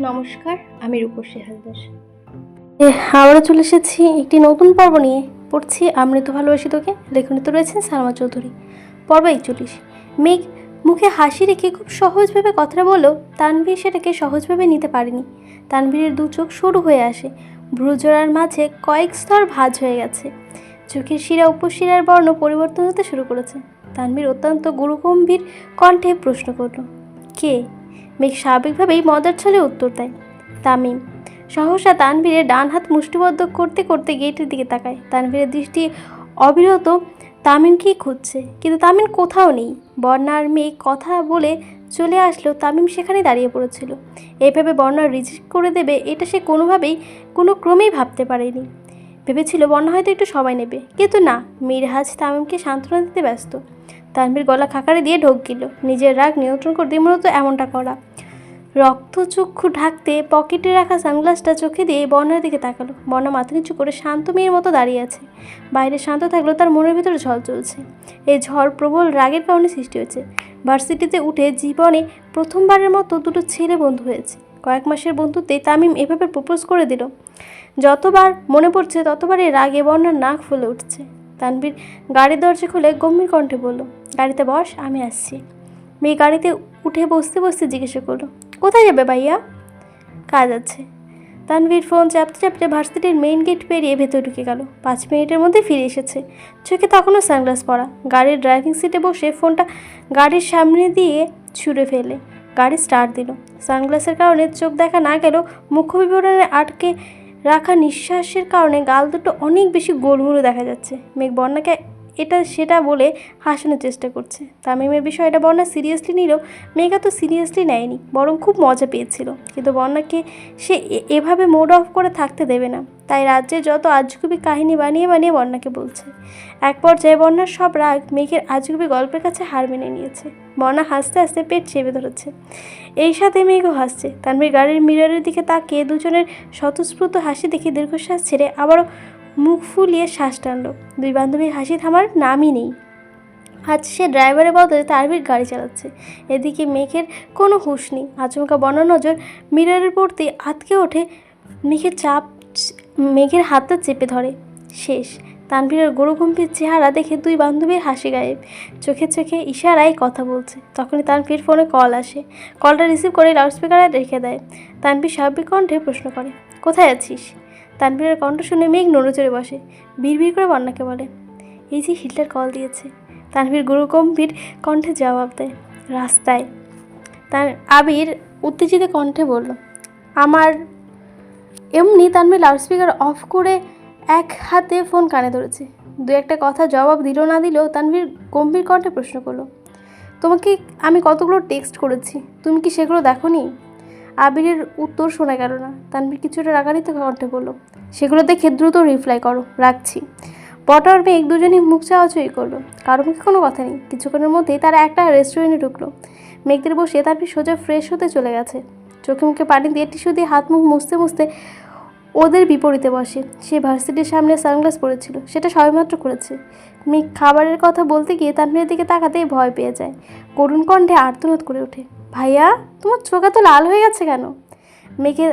নমস্কার, আমি রূপসী হালদার। আবারও চলে এসেছি একটি নতুন পর্ব নিয়ে। পড়ছি আমৃত ভালোবাসি তোকে। লেখনীতে রয়েছেন সালমা চৌধুরী। পর্ব 41। মেঘ মুখে হাসি রেখে খুব সহজভাবে কথাটা বললেও তানভীর সেটাকে সহজভাবে নিতে পারেনি। তানভীরের দু চোখ সরু হয়ে আসে, ভ্রুজোড়ার মাঝে কয়েক স্তর ভাঁজ হয়ে গেছে, চোখের শিরা উপশিরার বর্ণ পরিবর্তন হতে শুরু করেছে। তানভীর অত্যন্ত গুরুগম্ভীর কণ্ঠে প্রশ্ন করল, কে? মেঘ স্বাভাবিকভাবেই মজার ছলে উত্তর দেয়, তামিম। সহসা তানভীরের ডান হাত মুষ্টিবদ্ধ করতে করতে গেটের দিকে তাকায়। তানভীরের দৃষ্টি অবিরত তামিমকেই খুঁজছে, কিন্তু তামিম কোথাও নেই। বর্ণা আর মেঘ কথা বলে চলে আসলেও তামিম সেখানে দাঁড়িয়ে পড়েছিল। এইভাবে বর্ণা রিজেক্ট করে দেবে এটা সে কোনো ক্রমেই ভাবতে পারেনি। ভেবেছিল বর্ণা হয়তো একটু সময় নেবে, কিন্তু না, মিরহাজ তামিমকে সান্ত্বনা দিতে ব্যস্ত। তানভীর গলা খাকারে দিয়ে ঢোক গেল। নিজের রাগ নিয়ন্ত্রণ করতে মূলত এমনটা করা। রক্তচক্ষু ঢাকতে পকেটে রাখা সানগ্লাসটা চোখে দিয়ে বর্ণার দিকে তাকালো। বর্ণা মাথা নিচু করে শান্ত মেয়ের মতো দাঁড়িয়ে আছে। বাইরে শান্ত থাকলেও তার মনের ভিতরে ঝড় চলছে। এই ঝড় প্রবল রাগের কারণে সৃষ্টি হয়েছে। ভার্সিটিতে উঠে জীবনে প্রথমবারের মতো দুটো ছেলে বন্ধু হয়েছে। কয়েক মাসের বন্ধুত্বে তামিম এভাবে প্রপোজ করে দিল। যতবার মনে পড়ছে ততবারই রাগে বর্ণার নাক ফুলে উঠছে। তানভীর গাড়ির দরজা খুলে গম্ভীর কণ্ঠে বলল, গাড়িতে বস, আমি আসছি। মেয়ে গাড়িতে উঠে বসতে বসতে জিজ্ঞাসা করলো, কোথায় যাবে ভাইয়া? কাজ আছে। তানভীর ফোন চাপতে চাপতে ভার্সিটির মেইন গেট পেরিয়ে ভেতরে ঢুকে গেল। 5 মিনিটের মধ্যে ফিরে এসেছে। চোখে তখনও সানগ্লাস পরা। গাড়ির ড্রাইভিং সিটে বসে ফোনটা গাড়ির সামনে দিয়ে ছুঁড়ে ফেলে গাড়ি স্টার্ট দিল। সানগ্লাসের কারণে চোখ দেখা না গেলেও মুখ্য বিবরণে আটকে রাখা নিঃশ্বাসের কারণে গাল দুটো অনেক বেশি গোলগুলো দেখা যাচ্ছে। মেঘ বর্ণাকে এটা সেটা বলে হাসানোর চেষ্টা করছে। তামিমের বিষয়টা বর্ণা সিরিয়াসলি নিলেও মেঘা তো সিরিয়াসলি নেয়নি, বরং খুব মজা পেয়েছিল। কিন্তু বর্ণাকে সে এভাবে মুড অফ করে থাকতে দেবে না। তাই রাজ্যে যত আজগুবি কাহিনী বানিয়ে বানিয়ে বর্ণাকে বলছে। এক পর্যায়ে বর্ণার সব রাগ মেঘের আজগুবি গল্পের কাছে হার মেনে নিয়েছে। বর্ণা হাসতে হাসতে পেট চেপে ধরেছে। এই সাথে মেঘও হাসছে। তানভীর গাড়ির মিররের দিকে তাকিয়ে দুজনের স্বতঃস্ফূর্ত হাসি দেখে দীর্ঘশ্বাস ছেড়ে আবারও মুখ ফুলিয়ে শ্বাস টানল। দুই বান্ধবীর হাসি থামার নামই নেই। আজ সে ড্রাইভারের বদলে তানভীর গাড়ি চালাচ্ছে। এদিকে মেঘের কোনো হুঁশ নেই। আচমকা বর্ণার নজর মিররের পড়তে আটকে ওঠে। মেঘের হাতটা চেপে ধরে। শেষ। তানভীরের গৌরগম্ভীর চেহারা দেখে দুই বান্ধবীর হাসি গায়েব। চোখে চোখে ইশারায় কথা বলছে। তখনই তানভীর ফোনে কল আসে। কলটা রিসিভ করে লাউডস্পিকারে রেখে দেয়। তানভীর স্বাভাবিক কণ্ঠে প্রশ্ন করে, কোথায় আছিস? তানভীরের কণ্ঠ শুনে মেঘ নড়েচড়ে বসে। বিড়বিড় করে বন্যাকে বলে, এই যে হিটলার কল দিয়েছে। তানভীর গুরুগম্ভীর কণ্ঠে জবাব দেয়, রাস্তায়। তার আবির উত্তেজিত কণ্ঠে বলল, আমার। এমনি তানভীর লাউডস্পিকার অফ করে এক হাতে ফোন কানে ধরেছে। দু একটা কথা জবাব দিল না দিলেও তানভীর গম্ভীর কণ্ঠে প্রশ্ন করলো, তোমাকে আমি কতগুলো টেক্সট করেছি, তুমি কি সেগুলো দেখোনি? আবিরের উত্তর শোনা গেল না। তানভীর কিছুটা রাগান্বিত কণ্ঠে বলল, সেগুলো দেখে দ্রুত রিপ্লাই করো, রাখছি। পটা আর মেঘ দুজনেই মুখ চাওয়াচুই করলো। কারো মুখে কোনো কথা নেই। কিছুক্ষণের মধ্যেই তারা একটা রেস্টুরেন্টে ঢুকলো। মেঘদের বসে তানভীর সোজা ফ্রেশ হতে চলে গেছে। চোখে মুখে পানি দিয়ে টিস্যু দিয়ে হাত মুখ মুছতে মুছতে ওদের বিপরীতে বসে। সে ভার্সিটির সামনে সানগ্লাস পরেছিল, সেটা সবেমাত্র করেছে। মেঘ খাবারের কথা বলতে গিয়ে তানভীরের দিকে তাকাতেই ভয় পেয়ে যায়। করুণ কণ্ঠে আর্তনাদ করে ওঠে, ভাইয়া, তোমার চোখ এত লাল হয়ে গেছে কেন? মেঘের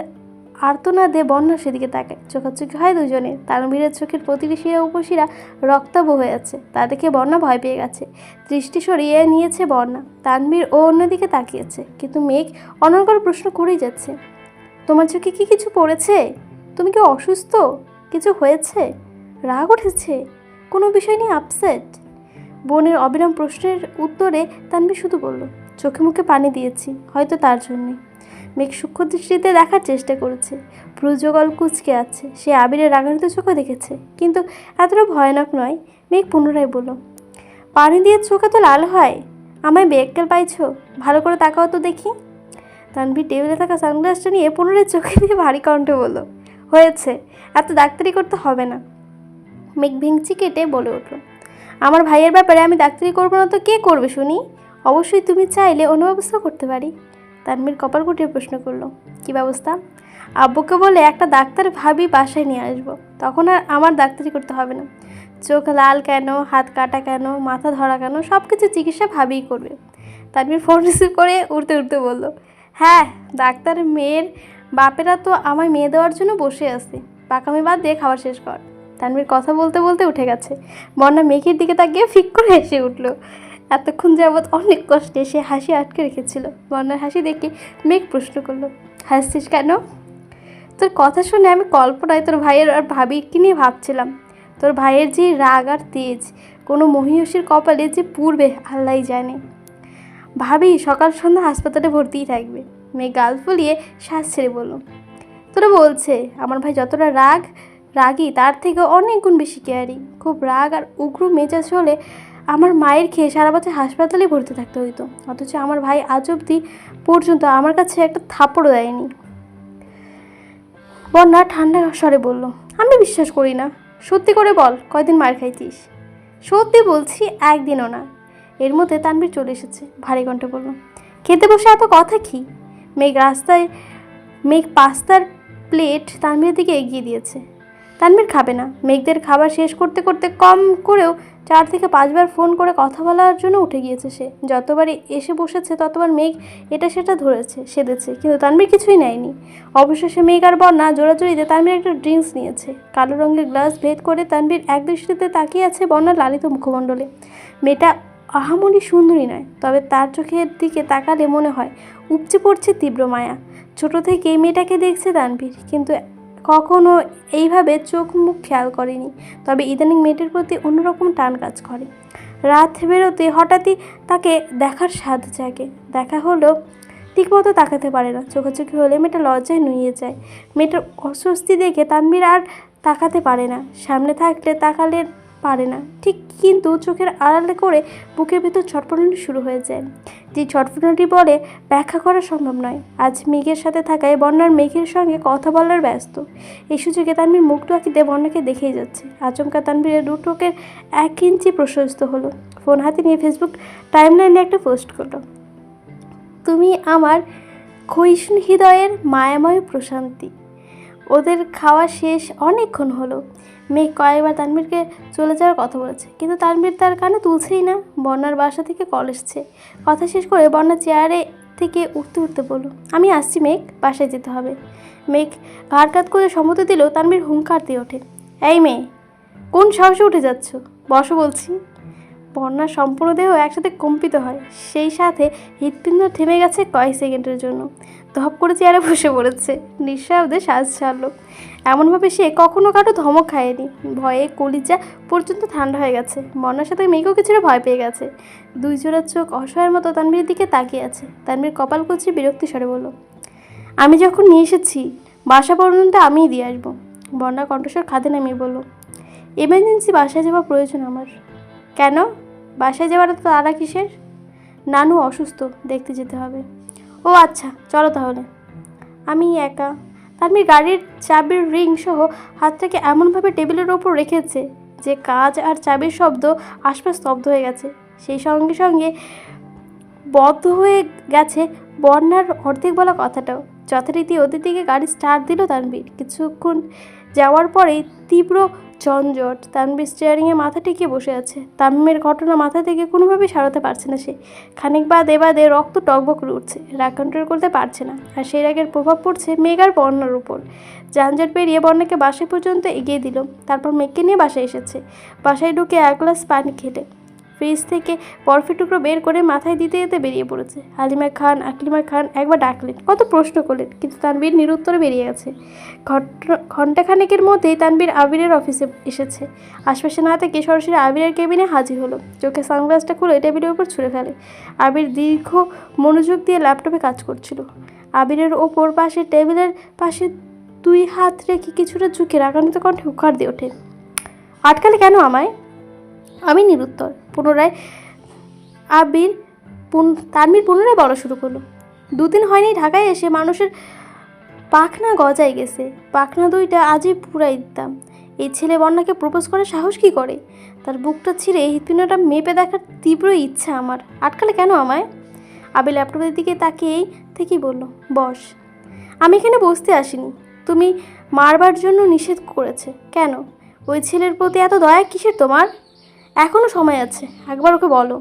আর্তনাদে বন্যা সেদিকে তাকায়। চোখাচোখি হয় দুজনে। তানভীরের চোখের প্রতিটি শিরা উপশিরা রক্তাভ হয়ে আছে। তা দেখে বন্যা ভয় পেয়ে গেছে। দৃষ্টি সরিয়ে নিয়েছে বন্যা। তানভীর ও অন্যদিকে তাকিয়েছে, কিন্তু মেঘ অনর্গল প্রশ্ন করেই যাচ্ছে, তোমার চোখে কি কিছু পড়েছে? তুমি কি অসুস্থ? কিছু হয়েছে? রাগ উঠেছে? কোনো বিষয় নিয়ে আপসেট? বোনের অবিরাম প্রশ্নের উত্তরে তানভীর শুধু বলল, চোখে মুখে পানি দিয়েছি, হয়তো তার জন্যে। মেঘ সূক্ষ্ম দৃষ্টিতে দেখার চেষ্টা করেছে। ভ্রুযুগল কুঁচকে আছে। সে আবিরের রাগান্বিত চোখে দেখেছে, কিন্তু এতটা ভয়ানক নয়। মেঘ পুনরায় বলল, পানি দিয়ে চোখে তো লাল হয়? আমায় বেক্কেল পাইছো? ভালো করে তাকাও তো দেখি। তানভীর টেবিলে থাকা সানগ্লাসটা নিয়ে পুনরায় চোখে দিয়ে ভারী কণ্ঠে বলল, হয়েছে, এত ডাক্তারি করতে হবে না। মেঘ ভেঙচি কেটে বলে উঠল, আমার ভাইয়ের ব্যাপারে আমি ডাক্তারি করবো না তো কে করবে শুনি? অবশ্যই তুমি চাইলে অন্য ব্যবস্থা করতে পারি। তানভীর কপাল কুটিয়ে প্রশ্ন করলো, কী ব্যবস্থা? আব্বুকে বলে একটা ডাক্তার ভাবি বাসায় নিয়ে আসবো, তখন আর আমার ডাক্তারি করতে হবে না। চোখ লাল কেন, হাত কাটা কেন, মাথা ধরা কেন, সব কিছু চিকিৎসা ভাবিই করবে। তানভীর ফোন রিসিভ করে উঠতে উঠতে বলল, হ্যাঁ, ডাক্তারের মেয়ের বাপেরা তো আমায় মেয়ে দেওয়ার জন্য বসে আছে। পাকামি বাদ দিয়ে খাবার শেষ কর। তানভীর কথা বলতে বলতে উঠে গেছে। বন্যা মেঘের দিকে তাকিয়ে ফিক করে হেসে উঠল। এতক্ষণ যাবৎ অনেক কষ্টে সে হাসি আটকে রেখেছিল। বন্যার হাসি দেখে মেঘ প্রশ্ন করলো, হাসছিস কেন? তোর কথা শুনে আমি কল্পনায় তোর ভাইয়ের আর ভাবিকে নিয়ে ভাবছিলাম। তোর ভাইয়ের যে রাগ আর তেজ, কোনো মহিষীর কপালে যে পূর্বে আল্লাহই জানে। ভাবি সকাল সন্ধ্যা হাসপাতালে ভর্তিই থাকবে। মেয়ে গাল ফুলিয়ে শ্বাস ছেড়ে বলল, তোরা বলছে আমার ভাই যতটা রাগী তার থেকে অনেক গুণ বেশি কেয়ারিং। খুব রাগ আর উগ্র মেজাজ হলে আমার মায়ের খেয়ে সারা বছর হাসপাতালে ভর্তি থাকতে হইতো, অথচ আমার ভাই আজ অবধি পর্যন্ত আমার কাছে একটা থাপ্পড়ও দেয়নি। বন্যা ঠান্ডা স্বরে বলল, আমি বিশ্বাস করি না। সত্যি করে বল, কয়দিন মার খাইছিস? সত্যি বলছি, একদিনও না। এর মধ্যে তানভীর চলে এসেছে। ভারী কণ্ঠে বলল, খেতে বসে এত কথা কি? মেঘ পাস্তার প্লেট তানভীরের দিকে এগিয়ে দিয়েছে। তানভীর খাবে না। মেঘদের খাবার শেষ করতে করতে কম করেও 4 থেকে 5 বার ফোন করে কথা বলার জন্য উঠে গিয়েছে সে। যতবারই এসে বসেছে ততবার মেঘ এটা সেটা ধরেছে, সেধেছে, কিন্তু তানভীর কিছুই নেয়নি। অবশেষে মেঘ আর বন্যা জোড়াজুড়িতে তানভীর একটা ড্রিঙ্কস নিয়েছে। কালো রঙের গ্লাস ভেদ করে তানভীর এক দৃষ্টিতে তাকিয়ে আছে বন্যার লালিত মুখমণ্ডলে। মেয়েটা আহামরি সুন্দরী নয়, তবে তার চোখের দিকে তাকালে মনে হয় উপচে পড়ছে তীব্র মায়া। ছোট থেকেই মেয়েটাকে দেখছে তানভীর, কিন্তু কখনো এইভাবে চোখ মুখ খেয়াল করেনি। তবে ইদানিং মেয়েটার প্রতি অন্যরকম টান কাজ করে। রাত বেরোতে হঠাৎই তাকে দেখার স্বাদ জাগে। দেখা হলেও ঠিকমতো তাকাতে পারে না। চোখাচোখি হলে মেয়েটা লজ্জায় নুয়ে যায়। মেয়েটার অস্বস্তি দেখে তানভীর আর তাকাতে পারে না। সামনে থাকলে তাকালে পারে না ঠিক, কিন্তু চোখের আড়ালে করে বুকের ভেতর ছটফটানি শুরু হয়ে যায়, যে ছটফটানি বলে ব্যাখ্যা করা সম্ভব নয়। আজ মেঘের সাথে থাকায় বন্যার মেঘের সঙ্গে কথা বলার ব্যস্ত। এই সুযোগে তানভীর মুখ টুকিতে বন্যাকে দেখেই যাচ্ছে। আচমকা তানভীরের 2 টোকের 1 ইঞ্চি প্রশস্ত হলো। ফোন হাতে নিয়ে ফেসবুক টাইমলাইনে একটা পোস্ট করলো, তুমি আমার ক্ষয়িষ্ণু হৃদয়ের মায়াময় প্রশান্তি। ওদের খাওয়া শেষ অনেকক্ষণ হলো। মেঘ কয়েকবার তানভীরকে চলে যাওয়ার কথা বলেছে, কিন্তু তানভীর তার কানে তুলছেই না। বন্যার বাসা থেকে কল এসছে। কথা শেষ করে বন্যা চেয়ারে থেকে উঠতে উঠতে বলল, আমি আসছি মেঘ, বাসায় যেতে হবে। মেঘ ঘাড় কাত করে সম্মতি দিলেও তানভীর হুঙ্কার দিয়ে ওঠে, এই মেয়ে, কোন সাহসে উঠে যাচ্ছ? বসো বলছি। বন্যার সম্পূর্ণ দেহ একসাথে কম্পিত হয়, সেই সাথে হৃৎপিণ্ড থেমে গেছে কয়েক সেকেন্ডের জন্য। ধপ করে চেয়ারে বসে পড়েছে, নিঃশব্দে শ্বাস ছাড়ল। এমনভাবে সে কখনো কারো ধমক খায়নি। ভয়ে কলিজা পর্যন্ত ঠান্ডা হয়ে গেছে। বন্যার সাথে মেঘও কিছুটা ভয় পেয়ে গেছে। 2 জোড়া চোখ অসহায়ের মতো তানভীরের দিকে তাকিয়ে আছে। তানভীর কপাল কুঁচড়ে বিরক্তি স্বরে বলল, আমি যখন নিয়ে এসেছি বাসা পর্যন্ত আমিই দিয়ে আসবো। বন্যা কণ্ঠস্বর খাদে নামিয়ে বলল, এমার্জেন্সি বাসায় যাওয়া প্রয়োজন আমার। কেন? বাসায় যাওয়ার তো তাড়া কিসের? নানু অসুস্থ, দেখতে যেতে হবে। ও আচ্ছা, চলো তাহলে। আমি একা। তানভীর গাড়ির চাবির রিং সহ হাতটাকে এমনভাবে টেবিলের ওপর রেখেছে যে কাজ আর চাবির শব্দ আশপাশ স্তব্ধ হয়ে গেছে। সেই সঙ্গে সঙ্গে বদ্ধ হয়ে গেছে বন্যার অর্ধেক বলা কথাটাও। যথারীতি ওদের দিকে গাড়ি স্টার্ট দিল তানভীর। কিছুক্ষণ যাওয়ার পরেই তীব্র ঝঞ্ঝট। তানভীর স্টিয়ারিংয়ে মাথা টেকিয়ে বসে আছে। তামিমের ঘটনা মাথা থেকে কোনোভাবেই সারাতে পারছে না সে। খানিক বাদে বাদে রক্ত টকবক করে উঠছে। রাগ কন্ট্রোল করতে পারছে না। আর সেই রাগের প্রভাব পড়ছে মেঘ আর বন্যার উপর। যানজট পেরিয়ে বন্যাকে বাসায় পর্যন্ত এগিয়ে দিল। তারপর মেঘকে নিয়ে বাসায় এসেছে। বাসায় ঢুকে 1 গ্লাস পানি খেলে ফ্রিজ থেকে বরফের টুকরো বের করে মাথায় দিতে দিতে বেরিয়ে পড়েছে। হালিমা খান, আকলিমা খান একবার ডাকলেন, কত প্রশ্ন করলেন, কিন্তু তানভীর নিরুত্তরে বেরিয়ে গেছে। ঘণ্টাখানেকের মধ্যেই তানভীর আবিরের অফিসে এসেছে। আশপাশে না থেকে সরাসরি আবিরের কেবিনে হাজির হলো। চোখে সানগ্লাসটা খুলে টেবিলের উপর ছুঁড়ে ফেলে। আবির দীর্ঘ মনোযোগ দিয়ে ল্যাপটপে কাজ করছিল। আবিরের ওপর পাশে টেবিলের পাশে 2 হাত রেখে কিছুটা ঝুঁকে রাগান্বিত কণ্ঠে হুঙ্কার দিয়ে ওঠে, আটকালে কেন আমায়? আমি নিরুত্তর। পুনরায় তানভীর পুনরায় বলা শুরু করলো, 2 দিন হয়নি ঢাকায় এসে মানুষের পাখনা গজায় গেছে। পাখনা 2টা আজই পুরাই দিতাম। এই ছেলে বন্যাকে প্রপোজ করার সাহস কি করে? তার বুকটা ছিঁড়ে হৃৎপিণ্ডটা মেপে দেখার তীব্র ইচ্ছা আমার। আটকালে কেন আমায়? আবির ল্যাপটপের দিকে তাকিয়েই থেকেই বলল, বস। আমি এখানে বসতে আসিনি। তুমি মারবার জন্য নিষেধ করেছে কেন? ওই ছেলের প্রতি এত দয়া কিসের তোমার? এখনও সময় আছে, একবার ওকে বলো।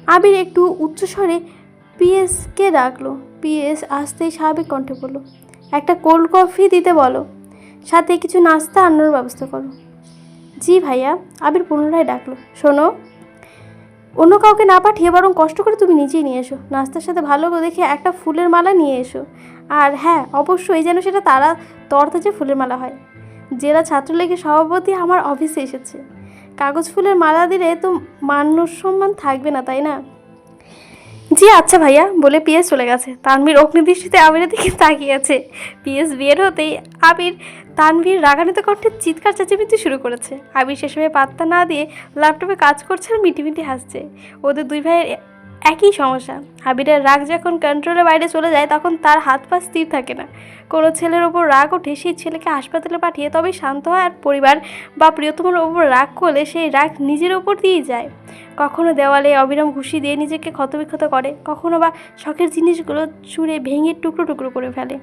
আবির একটু উচ্চস্বরে পিএসকে ডাকলো। পিএস আসতেই স্বাভাবিক কণ্ঠে বলল, একটা কোল্ড কফি দিতে বলো, সাথে কিছু নাস্তা আনানোর ব্যবস্থা করো। জি ভাইয়া, আবির পুনরায় ডাকলো। শোনো, অন্য কাউকে না পাঠিয়ে বরং কষ্ট করে তুমি নিজেই নিয়ে এসো। নাস্তার সাথে ভালো দেখে একটা ফুলের মালা নিয়ে এসো। আর হ্যাঁ, অবশ্যই যেন সেটা তরতাজা ফুলের মালা হয়। জেলা ছাত্রলীগের সভাপতি আমার অফিসে এসেছে, কাগজ ফুলের মালা দিলে তো মান সম্মান থাকবে না, তাই না? জি আচ্ছা ভাইয়া বলে পিএস চলে গেছে। তানভীর অগ্নিদৃষ্টিতে আবিরের দিকে তাকিয়েছে। পিএস বের হতেই তানভীর রাগান্বিত কণ্ঠে চিৎকার চেঁচামেচি শুরু করেছে। আবির সেসবে পাত্তা না দিয়ে ল্যাপটপে কাজ করছে আর মিটিমিটি হাসছে। ওদের দুই ভাইয়ের একই সমস্যা। আবিরের রাগ যখন কন্ট্রোলের বাইরে চলে যায় তখন তার হাত পা স্থির থাকে না। কোনো ছেলের ওপর রাগ ওঠে সেই ছেলেকে হাসপাতালে পাঠিয়ে তবেই শান্ত হয়, আর পরিবার বা প্রিয়তমের ওপর রাগ করলে সেই রাগ নিজের ওপর দিয়েই যায়। কখনো দেওয়ালে অবিরাম ঘুষি দিয়ে নিজেকে ক্ষতবিক্ষত করে, কখনো বা শখের জিনিসগুলো ছুঁড়ে ভেঙে টুকরো টুকরো করে ফেলে।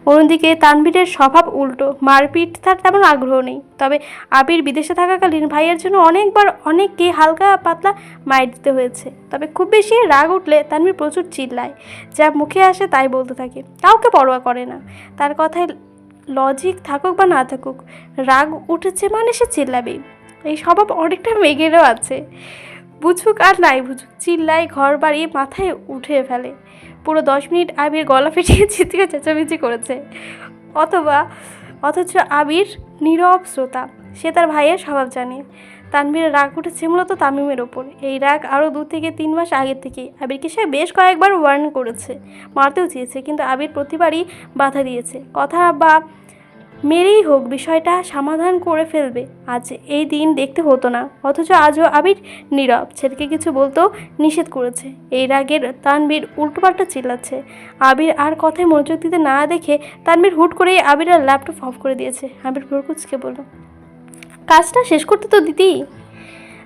অন্যদিকে তানভীরের স্বভাব উল্টো, মারপিট তার তেমন আগ্রহ নেই। তবে আবির বিদেশে থাকাকালীন ভাইয়ের জন্য অনেককে হালকা পাতলা মাইর দিতে হয়েছে। তবে খুব বেশি রাগ উঠলে তানভীর প্রচুর চিল্লায়, যা মুখে আসে তাই বলতে থাকে, কাউকে পরোয়া করে না। তার কথায় লজিক থাকুক বা না থাকুক, রাগ উঠেছে মানে সে চিল্লাবেই। এই স্বভাব অনেকটা মেঘেরও আছে। বুঝুক আর নাই বুঝুক, চিল্লায়, ঘর বাড়ি মাথায় উঠে ফেলে। পুরো 10 মিনিট আবির গলা ফেটিয়ে চিৎকার চেঁচামেচি করেছে। অথচ আবির নীরব শ্রোতা। সে তার ভাইয়ের স্বভাব জানে। তানভীরের রাগ উঠেছে মূলত তামিমের ওপর। এই রাগ আরও 2 থেকে 3 মাস আগের থেকেই। আবিরকে সে বেশ কয়েকবার ওয়ার্ন করেছে, মারতেও চেয়েছে, কিন্তু আবির প্রতিবারই বাধা দিয়েছে। কথা বা মেরেই হোক বিষয়টা সমাধান করে ফেলবে, আজ এই দিন দেখতে হতো না। অথচ আজও আবির নীরব, ছেলেকে কিছু বলতেও নিষেধ করেছে। এই রাগের তানভীর উল্টোপাল্টা চিল্লাচ্ছে। আবির আর কথায় মনোযোগ দিতে না দেখে তানভীর হুট করেই আবির আর ল্যাপটপ অফ করে দিয়েছে। আবির ভ্রুকুচকে বলল, কাজটা শেষ করতে তো দিদি।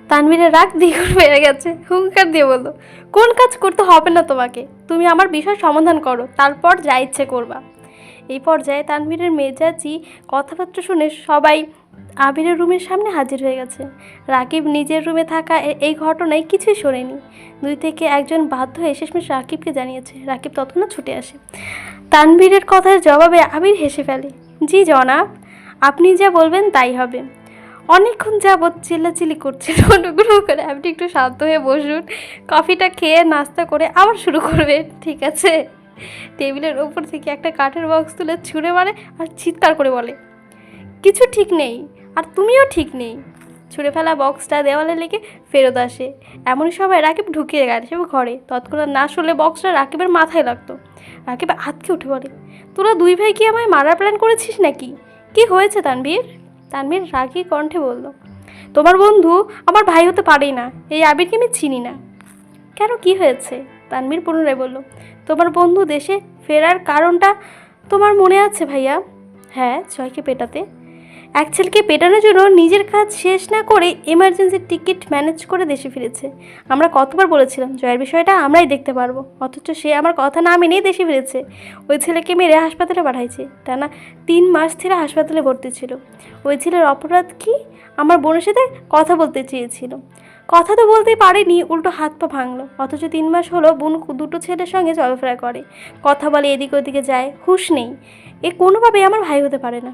তানভীরের রাগ দ্বিগুণ বেড়ে গেছে। হুঙ্কার দিয়ে বলল, কোন কাজ করতে হবে না তোমাকে, তুমি আমার বিষয় সমাধান করো, তারপর যা ইচ্ছে করবা। এই পর্যায়ে তানভীরের মেজাজি কথাবার্তা শুনে সবাই আবিরের রুমের সামনে হাজির হয়ে গেছে। রাকিব নিজের রুমে থাকা এই ঘটনায় কিছুই শোনেনি। 2 থেকে 1 বাধ্য হয়ে শেষমেশ রাকিবকে জানিয়েছে। রাকিব তৎক্ষণাৎ ছুটে আসে। তানভীরের কথার জবাবে আবির হেসে ফেলে, জি জনাব, আপনি যা বলবেন তাই হবে। অনেকক্ষণ যাবৎ চিল্লাচিল্লি করছেন, অনুগ্রহ করে আপনি একটু শান্ত হয়ে বসুন, কফিটা খেয়ে নাস্তা করে আবার শুরু করবেন, ঠিক আছে? টেবিলের ওপর থেকে একটা কাঠের বক্স তুলে ছুঁড়ে মারে আর চিৎকার করে বলে, কিছু ঠিক নেই, আর তুমিও ঠিক নেই। ছুঁড়ে ফেলা বক্সটা দেওয়ালে লেগে ফেরত আসে। এমনই সময় রাকিব ঢুকিয়ে গেছে ঘরে। তৎক্ষণাৎ না শুনলে বক্সটা রাকিবের মাথায় লাগতো। রাকিব আতকে উঠে বলে, তোরা 2 ভাই কি আমায় মারার প্ল্যান করেছিস নাকি? কি হয়েছে তানভীর? তানভীর রাগী কণ্ঠে বলল, তোমার বন্ধু আমার ভাই হতে পারেই না, এই আবিরকে আমি চিনি না। কেন, কি হয়েছে? তানভীর পুনরায় বলল, তোমার বন্ধু দেশে ফেরার কারণটা তোমার মনে আছে ভাইয়া? হ্যাঁ, জয়কে পেটাতে। এক ছেলেকে পেটানোর জন্য নিজের কাজ শেষ না করে এমার্জেন্সি টিকিট ম্যানেজ করে দেশে ফিরেছে। আমরা কতবার বলেছিলাম জয়ের বিষয়টা আমরাই দেখতে পারবো, অথচ সে আমার কথা না মেনেই দেশে ফিরেছে। ওই ছেলেকে মেরে হাসপাতালে পাঠাইছে। টানা 3 মাস ধরে হাসপাতালে ভর্তি ছিল। ওই ছেলের অপরাধ কি? আমার বোনের সাথে কথা বলতে চেয়েছিল, কথা তো বলতেই পারেনি, উল্টো হাত পা ভাঙলো। অথচ 3 মাস হলো বোন 2টো ছেলের সঙ্গে চলাফেরা করে, কথা বলে, এদিকে ওদিকে যায়, হুঁশ নেই। এ কোনোভাবেই আমার ভাই হতে পারে না।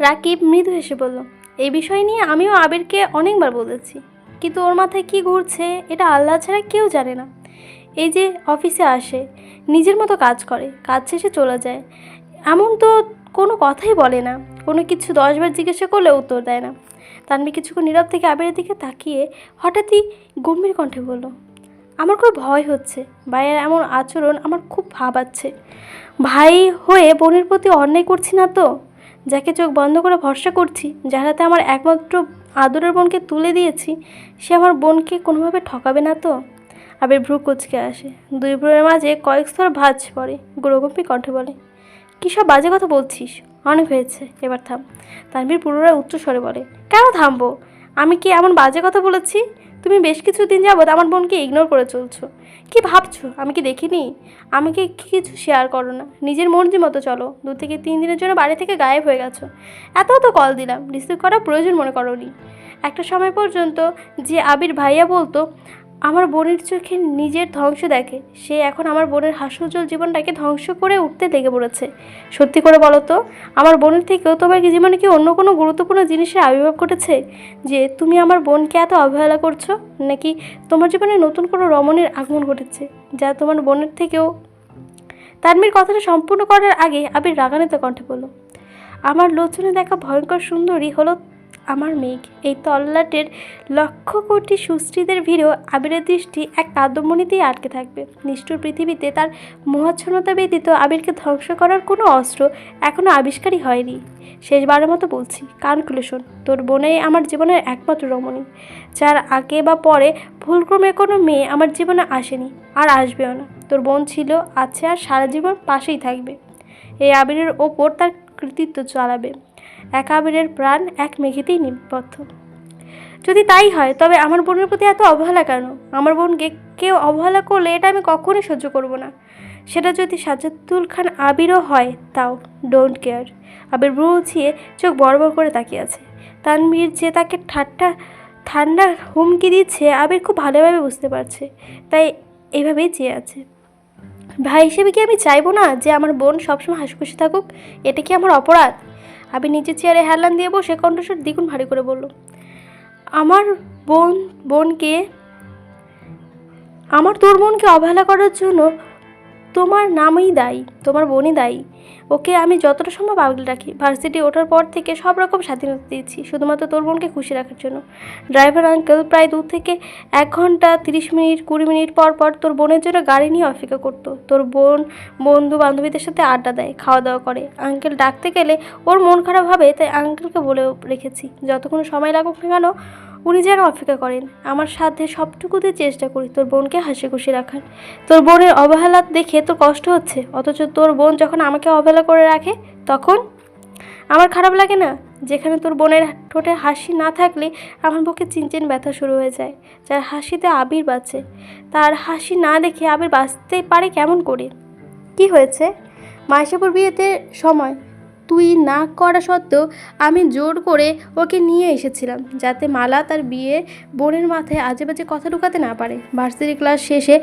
রাকিব মৃদু হেসে বলল, এই বিষয় নিয়ে আমিও আবিরকে অনেকবার বলেছি, কিন্তু ওর মাথায় কী ঘুরছে এটা আল্লাহ ছাড়া কেউ জানে না। এই যে অফিসে আসে, নিজের মতো কাজ করে, কাজ শেষে চলে যায়, এমন তো কোনো কথাই বলে না। কোনো কিছু 10 বার জিজ্ঞাসা করলে উত্তর দেয় না। তানভীর কিছুক্ষণ নীরব থেকে আবিরের দিকে তাকিয়ে হঠাৎই গম্ভীর কণ্ঠে বলল, আমার খুব ভয় হচ্ছে, ভাইয়ের এমন আচরণ আমার খুব ভাবাচ্ছে। ভাই হয়ে বোনের প্রতি অন্যায় করছি না তো? যাকে চোখ বন্ধ করে ভরসা করছি, যার হাতে আমার একমাত্র আদরের বোনকে তুলে দিয়েছি, সে আমার বোনকে কোনোভাবে ঠকাবে না তো? আবির ভ্রু কুচকে আসে। 2 ভ্রুর মাঝে কয়েক স্তর ভাঁজ পড়ে। গৌরগম্ভীর কণ্ঠে বলে, কী সব বাজে কথা বলছিস? অনেক হয়েছে, এবার থাম। তানভীর পুনরায় উচ্চস্বরে বলে, কেন থামবো? আমি কি এমন বাজে কথা বলেছি? তুমি বেশ কিছুদিন যাবৎ আমার বোনকে ইগনোর করে চলছো। কি ভাবছো আমি কি দেখিনি? আমাকে কিছু শেয়ার করো না, নিজের মর্জি মতো চলো। 2 থেকে 3 দিনের জন্য বাড়ি থেকে গায়েব হয়ে গেছো। এত তো কল দিলাম, রিসিভ করা প্রয়োজন মনে করোনি। একটা সময় পর্যন্ত যে আবির ভাইয়া বলতো, আমার বোনের চোখে নিজের ধ্বংস দেখে। সে এখন আমার বোনের হাস্যোজ্জ্বল জীবনটাকে ধ্বংস করে উঠতে লেগে পড়েছে। সত্যি করে বলো তো, আমার বোনের থেকেও তোমার কি জীবনে কি অন্য কোনো গুরুত্বপূর্ণ জিনিসের আবির্ভাব ঘটেছে যে তুমি আমার বোনকে এত অবহেলা করছো? নাকি তোমার জীবনে নতুন কোনো রমণীর আগমন ঘটেছে যা তোমার বোনের থেকেও? তানভীর কথাটা সম্পূর্ণ করার আগে আবির রাগান্বিত কণ্ঠে বলল, আমার লোচনে দেখা ভয়ঙ্কর সুন্দরী হলো আমার মেঘ। এই তল্লাটের লক্ষ কোটি সুশ্রীদের ভিড়েও আবিরের দৃষ্টি এক কাদম্বনীতেই আটকে থাকবে। নিষ্ঠুর পৃথিবীতে তার মোহাচ্ছন্নতা ব্যতীত আবিরকে ধ্বংস করার কোনো অস্ত্র এখনও আবিষ্কারই হয়নি। শেষবারের মতো বলছি, কান খুলে শোন। তোর বোনেই আমার জীবনের একমাত্র রমণী, যার আগে বা পরে ভুলক্রমে কোনো মেয়ে আমার জীবনে আসেনি, আর আসবেও না। তোর বোন ছিল, আছে, আর সারা জীবন পাশেই থাকবে। এই আবিরের ওপর তার কৃতিত্ব চালাবে। এক আবিরের প্রাণ এক মেঘেতেই নিবদ্ধ। যদি তাই হয় তবে আমার বোনের প্রতি এত অবহেলা কেন? আমার বোনকে কেউ অবহেলা করলে এটা আমি কখনোই সহ্য করব না। সেটা যদি সাজ্জাদুল খান আবিরও হয় তাও। Don't care. আবির ভ্রু উঁচিয়ে চোখ বড় বড় করে তাকিয়ে আছে। তানভীর যে তাকে ঠান্ডা হুমকি দিচ্ছে আবির খুব ভালোভাবে বুঝতে পারছে, তাই এইভাবেই চেয়ে আছে। ভাই হিসেবে কি আমি চাইবো না যে আমার বোন সবসময় হাসিখুশি থাকুক? এটা কি আমার অপরাধ? আবির নিচের চেয়ারে হেলান দিয়ে বসে কণ্ঠস্বর দ্বিগুণ ভারী করে বলল, আমার বোনকে তোর বোনকে অবহেলা করার জন্য তোমার নামই দায়ী, তোমার বোনই দায়ী। ওকে আমি যতটা সম্ভব আগলে রাখি। ভার্সিটি ওঠার পর থেকে সব রকম স্বাধীনতা দিয়েছি শুধুমাত্র তোর বোনকে খুশি রাখার জন্য। ড্রাইভার আঙ্কেল প্রায় 2 থেকে 1 ঘন্টা 30 মিনিট 20 মিনিট পর পর তোর বোনের জন্য গাড়ি নিয়ে অপেক্ষা করতো। তোর বোন বন্ধু বান্ধবীদের সাথে আড্ডা দেয়, খাওয়া দাওয়া করে। আঙ্কেল ডাকতে গেলে ওর মন খারাপ হবে, তাই আঙ্কেলকে বলেও রেখেছি যতক্ষণ সময় লাগুক না কেন উনি যেন অপেক্ষা করেন। আমার সাথে সবটুকুতে চেষ্টা করি তোর বোনকে হাসি খুশি রাখার। তোর বোনের অবহেলা দেখে তোর কষ্ট হচ্ছে, অথচ তোর বোন যখন আমাকে অবহেলা করে রাখে তখন আমার খারাপ লাগে না? যেখানে তোর বোনের ঠোঁটে হাসি না থাকলে আমার বুকে চিনচিন ব্যথা শুরু হয়ে যায়। যার হাসিতে আবির বাঁচে, তার হাসি না দেখে আবির বাঁচতে পারে কেমন করে? কি হয়েছে? মাইশাপুর বিয়েতে সময় তুই না করা সত্ত্বেও আমি জোর করে ওকে নিয়ে এসেছিলাম যাতে মালা তার বিয়ে বোনের মাথায় আজে বাজে কথা ঢুকাতে না পারে। ভার্সিটি ক্লাস শেষে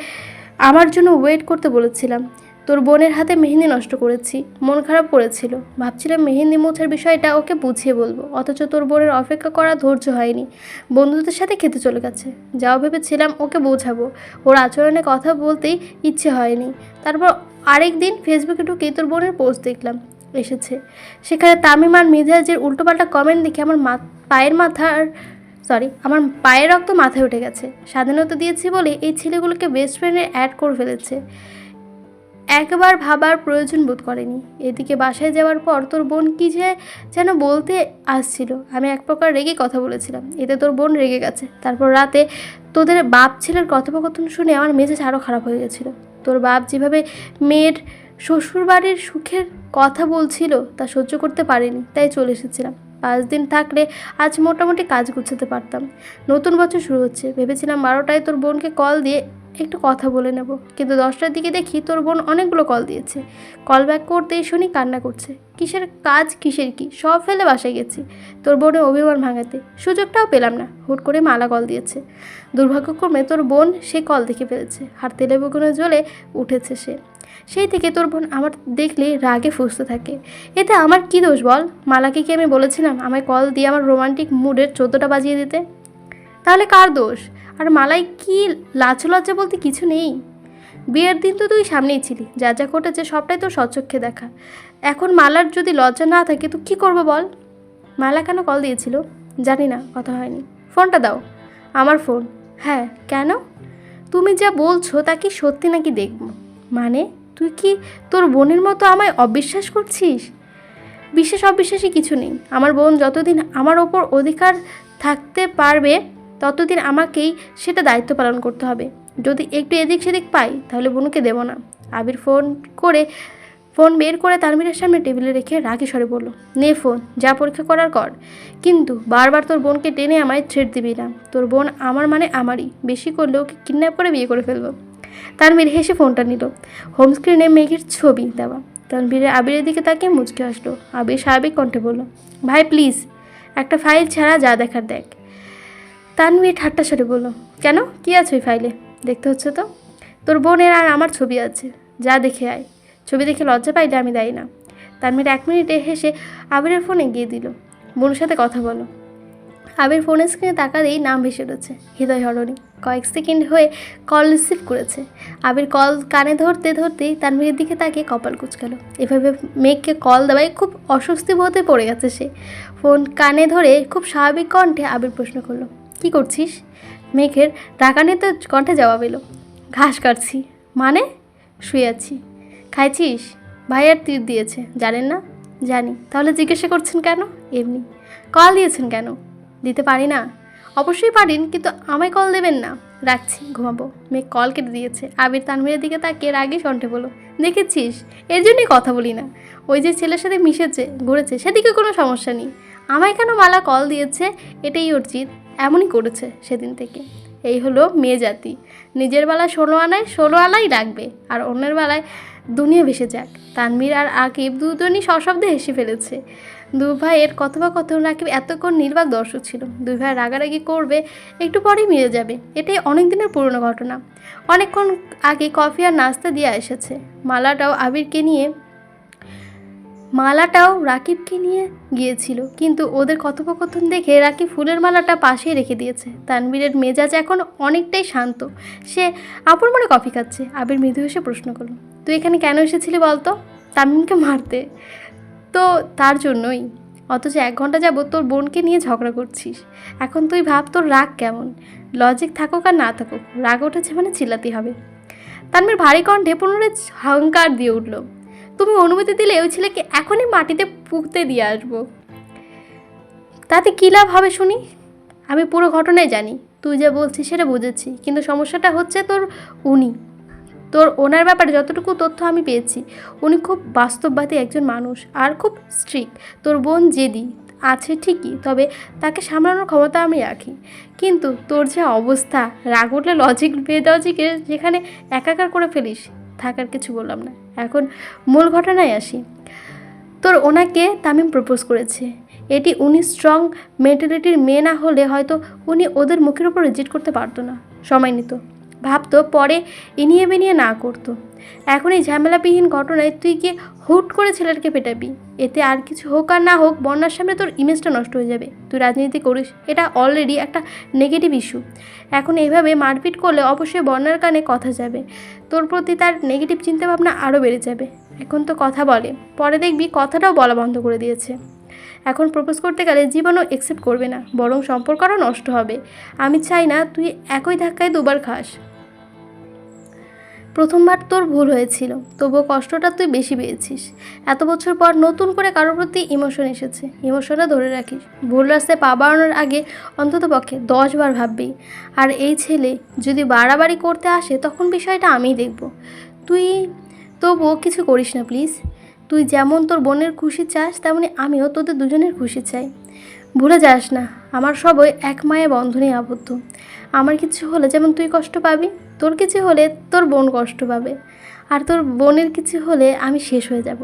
আমার জন্য ওয়েট করতে বলেছিলাম। তোর বোনের হাতে মেহেন্দি নষ্ট করেছি, মন খারাপ করেছিল। ভাবছিলাম মেহেন্দি মোছার বিষয়টা ওকে বুঝিয়ে বলবো, অথচ তোর বোনের অপেক্ষা করা ধৈর্য হয়নি। বন্ধুদের সাথে খেতে চলে গেছে। যাও ভেবেছিলাম ওকে বোঝাবো, ওর আচরণে কথা বলতেই ইচ্ছে হয়নি। তারপর আরেক দিন ফেসবুকে ঢুকে তোর বোনের পোস্ট দেখলাম এসেছে। সেখানে তামিম আর মিজাজের উল্টোপাল্টা কমেন্ট দেখে আমার পায়ের রক্ত মাথায় উঠে গেছে। স্বাধীনতা দিয়েছি বলে এই ছেলেগুলোকে বেস্ট ফ্রেন্ডে অ্যাড করে ফেলেছে, একবার ভাবার প্রয়োজন বোধ করেনি। এদিকে বাসায় যাওয়ার পর তোর বোন কি যেন বলতে আসছিল। আমি এক প্রকার রেগে কথা বলেছিলাম, এতে তোর বোন রেগে গেছে। তারপর রাতে তোদের বাপ ছেলের কথোপকথন শুনে আমার মেজাজ আরও খারাপ হয়ে গেছিলো। তোর বাপ যেভাবে মেয়ের শ্বশুরবাড়ির সুখের কথা বলছিল তা সহ্য করতে পারিনি, তাই চলে এসেছিলাম। 5 দিন থাকলে আজ মোটামুটি কাজ গুছাতে পারতাম। নতুন বছর শুরু হচ্ছে, ভেবেছিলাম 12টায় তোর বোনকে কল দিয়ে একটু কথা বলে নেব, কিন্তু 10টার দিকে দেখি তোর বোন অনেকগুলো কল দিয়েছে। কল ব্যাক করতেই শুনি কান্না করছে। কিসের কাজ কিসের কি সব ফেলে বাসায় গেছি তোর বোনের অভিমান ভাঙাতে, সুযোগটাও পেলাম না। হুট করে মালা কল দিয়েছে। দুর্ভাগ্যক্রমে তোর বোন সে কল দেখে ফেলেছে, আর তেলে বেগুনে জ্বলে উঠেছে সে। সেই থেকে তোর বোন আমার দেখলে রাগে ফুঁসতে থাকে। এতে আমার কি দোষ বল? মালাকে কি আমি বলেছিলাম আমায় কল দিয়ে আমার রোমান্টিক মুডের 14টা বাজিয়ে দিতে? তাহলে কার দোষ? আর মালাই কি লজ্জা বলতে কিছু নেই? বিয়ের দিন তো তুই সামনেই ছিলি, যা যা ঘটেছে সবটাই তোর স্বচক্ষে দেখা। এখন মালার যদি লজ্জা না থাকে তো কী করবো বল? মালা কেন কল দিয়েছিল? জানি না, কথা হয়নি। ফোনটা দাও। আমার ফোন? হ্যাঁ, কেন? তুমি যা বলছো তা কি সত্যি নাকি দেখব? মানে তুই কি তোর বোনের মতো আমায় অবিশ্বাস করছিস? বিশ্বাস অবিশ্বাসী কিছু নেই। আমার বোন যতদিন আমার ওপর অধিকার থাকতে পারবে ততদিন আমাকেই সেটা দায়িত্ব পালন করতে হবে। যদি একটু এদিক সেদিক পাই তাহলে বোনকে দেব না। আবির ফোন বের করে তানভীরের সামনে টেবিলে রেখে রাগী স্বরে বলল, নে ফোন, যা পরীক্ষা করার কর, কিন্তু বারবার তোর বোনকে টেনে আমায় থ্রেট দিবি না। তোর বোন আমার মানে আমারই, বেশি করলে ওকে কিডন্যাপ করে বিয়ে করে ফেলবো। তানভীর হেসে ফোনটা নিল। হোম স্ক্রিনে মেঘের ছবি দেওয়া। তানভীরের আবিরের দিকে তাকিয়ে মুচকে আসলো। আবির স্বাভাবিক কণ্ঠে বলল, ভাই প্লিজ, একটা ফাইল ছাড়া যা দেখার দেখ। তানভীর ঠাট্টা স্বরে বলল, কেন, কী আছে ওই ফাইলে? দেখতে হচ্ছে তো, তোর বোনের আর আমার ছবি আছে, যা দেখে আয়। ছবি দেখে লজ্জা পাইলে আমি দায়ী না। তানভীর 1 মিনিটে হেসে আবিরের ফোনে গিয়ে দিল, বোনের সাথে কথা বলো। আবির ফোনের স্ক্রিনে তাকাতেই নাম ভেসে উঠেছে, হৃদয় হরণী। কয়েক সেকেন্ড হয়ে কল রিসিভ করেছে। আবির কল কানে ধরতে ধরতেই তানভীরের দিকে তাকিয়ে কপাল কুঁচকালো। এভাবে মেঘকে কল দেওয়ায় খুব অস্বস্তি বোধে পড়ে গেছে সে। ফোন কানে ধরে খুব স্বাভাবিক কণ্ঠে আবির প্রশ্ন করলো, কি করছিস? মেঘের রাগান্বিত কণ্ঠে জবাব এলো, ঘাস কাটছি। মানে? শুয়ে আছি। খাইছিস? ভাইয়ার তীর দিয়েছে, জানেন না? জানি। তাহলে জিজ্ঞাসা করছেন কেন? এমনি। কল দিয়েছেন কেন? দিতে পারি না? অবশ্যই পারেন, কিন্তু আমায় কল দেবেন না। রাখছি, ঘুমাবো। মেঘ কল কেটে দিয়েছে। আবির তানভীরের দিকে তাকিয়ে রাগে কণ্ঠে বলো, দেখেছিস, এর জন্যই কথা বলি না। ওই যে ছেলের সাথে মিশেছে, ঘুরেছে, সেদিকে কোনো সমস্যা নেই। আমায় কেন মালা কল দিয়েছে, এটাই ওর জিদ। এমনই করেছে সেদিন থেকে। এই হলো মেয়ে জাতি। নিজের বেলায় 16 আনায় 16 আনাই রাখবে, আর অন্যের বেলায় দুনিয়া ভেসে যাক। তানভীর আর আকিব দুজনই সশব্দে হেসে ফেলেছে। দুই ভাইয়ের কথোপকথন রাকিব এতক্ষণ নির্বাক দর্শক ছিল। দুই ভাই রাগারাগি করবে, একটু পরেই মিলে যাবে, এটাই অনেক দিনের পুরনো ঘটনা। অনেকক্ষণ আগে কফি আর নাস্তা দিয়ে এসেছে। মালাটাও রাকিবকে নিয়ে গিয়েছিল, কিন্তু ওদের কথোপকথন দেখে রাকিব ফুলের মালাটা পাশেই রেখে দিয়েছে। তানভীরের মেজাজ এখন অনেকটাই শান্ত, সে আপন মনে কফি খাচ্ছে। আবির মৃদু হেসে প্রশ্ন করলো, তুই এখানে কেন এসেছিলি বলতো? তামিমকে মারতে? তো তার জন্যই। অথচ 1 ঘন্টা যাবত তোর বোনকে নিয়ে ঝগড়া করছিস। এখন তুই ভাব তোর রাগ কেমন। লজিক থাকুক আর না থাকুক, রাগ উঠেছে মানে চিল্লাতেই হবে। তানভীর ভারী কণ্ঠে পুনরায় হাঙ্কার দিয়ে উঠল, তুমি অনুমতি দিলে ওই ছেলেকে এখনই মাটিতে পুঁতে দিয়ে আসবো। তাতে কী লাভ হবে শুনি? আমি পুরো ঘটনাই জানি, তুই যা বলছিস সেটা বুঝেছি, কিন্তু সমস্যাটা হচ্ছে ওনার ব্যাপারে যতটুকু তথ্য আমি পেয়েছি, উনি খুব বাস্তববাদী একজন মানুষ আর খুব স্ট্রিক্ট। তোর বোন জেদি আছে ঠিকই, তবে তাকে সামলানোর ক্ষমতা আমি রাখি। কিন্তু তোর যে অবস্থা, রাগ উঠলে লজিক বেলজিকের যেখানে একাকার করে ফেলিস, থাকার কিছু বললাম না। এখন মূল ঘটনায় আসি। তোর ওনাকে তামিম প্রপোজ করেছে। এটি উনি স্ট্রং মেন্টালিটির মেয়ে না হলে হয়তো উনি ওদের মুখের উপর রিজেক্ট করতে পারতো না, সময় নিত, ভাবতো, পরে ইনিয়ে বিনিয়ে না করতো। এখন এই ঝামেলাবিহীন ঘটনায় তুই গিয়ে হুট করে ছেলেটাকে পেটাবি। এতে আর কিছু হোক আর না হোক, বন্যার সামনে তোর ইমেজটা নষ্ট হয়ে যাবে। তুই রাজনীতি করিস, এটা অলরেডি একটা নেগেটিভ ইস্যু। এখন এইভাবে মারপিট করলে অবশ্যই বন্যার কানে কথা যাবে, তোর প্রতি তার নেগেটিভ চিন্তাভাবনা আরও বেড়ে যাবে। এখন তো কথা বলে, পরে দেখবি কথাটাও বলা বন্ধ করে দিয়েছে। এখন প্রপোজ করতে গেলে জীবনও অ্যাকসেপ্ট করবে না, বরং সম্পর্ক আরও নষ্ট হবে। আমি চাই না তুই একই ধাক্কায় দুবার খাস। প্রথমবার তোর ভুল হয়েছিল, তবুও কষ্টটা তুই বেশি পেয়েছিস। এত বছর পর নতুন করে কারোর প্রতি ইমোশন এসেছে, ইমোশনটা ধরে রাখিস। ভুল রাস্তায় পা বাড়ানোর আগে অন্তত পক্ষে 10 বার ভাববি। আর এই ছেলে যদি বাড়াবাড়ি করতে আসে, তখন বিষয়টা আমিই দেখব। তুই তবুও কিছু করিস না প্লিজ। তুই যেমন তোর বোনের খুশি চাস, তেমনি আমিও তোদের দুজনের খুশি চাই। ভুলে যাস না, আমার সবই এক মায়ে বন্ধনে আবদ্ধ। আমার কিছু হলে যেমন তুই কষ্ট পাবি, তোর কিছু হলে তোর বোন কষ্ট পাবে, আর তোর বোনের কিছু হলে আমি শেষ হয়ে যাব।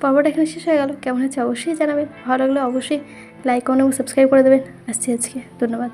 পর্বটা এখানে শেষ হয়ে গেল। কেমন হচ্ছে অবশ্যই জানাবেন। ভালো লাগলে অবশ্যই লাইক, কমেন্ট এবং সাবস্ক্রাইব করে দেবেন। আসছি আজকে, ধন্যবাদ।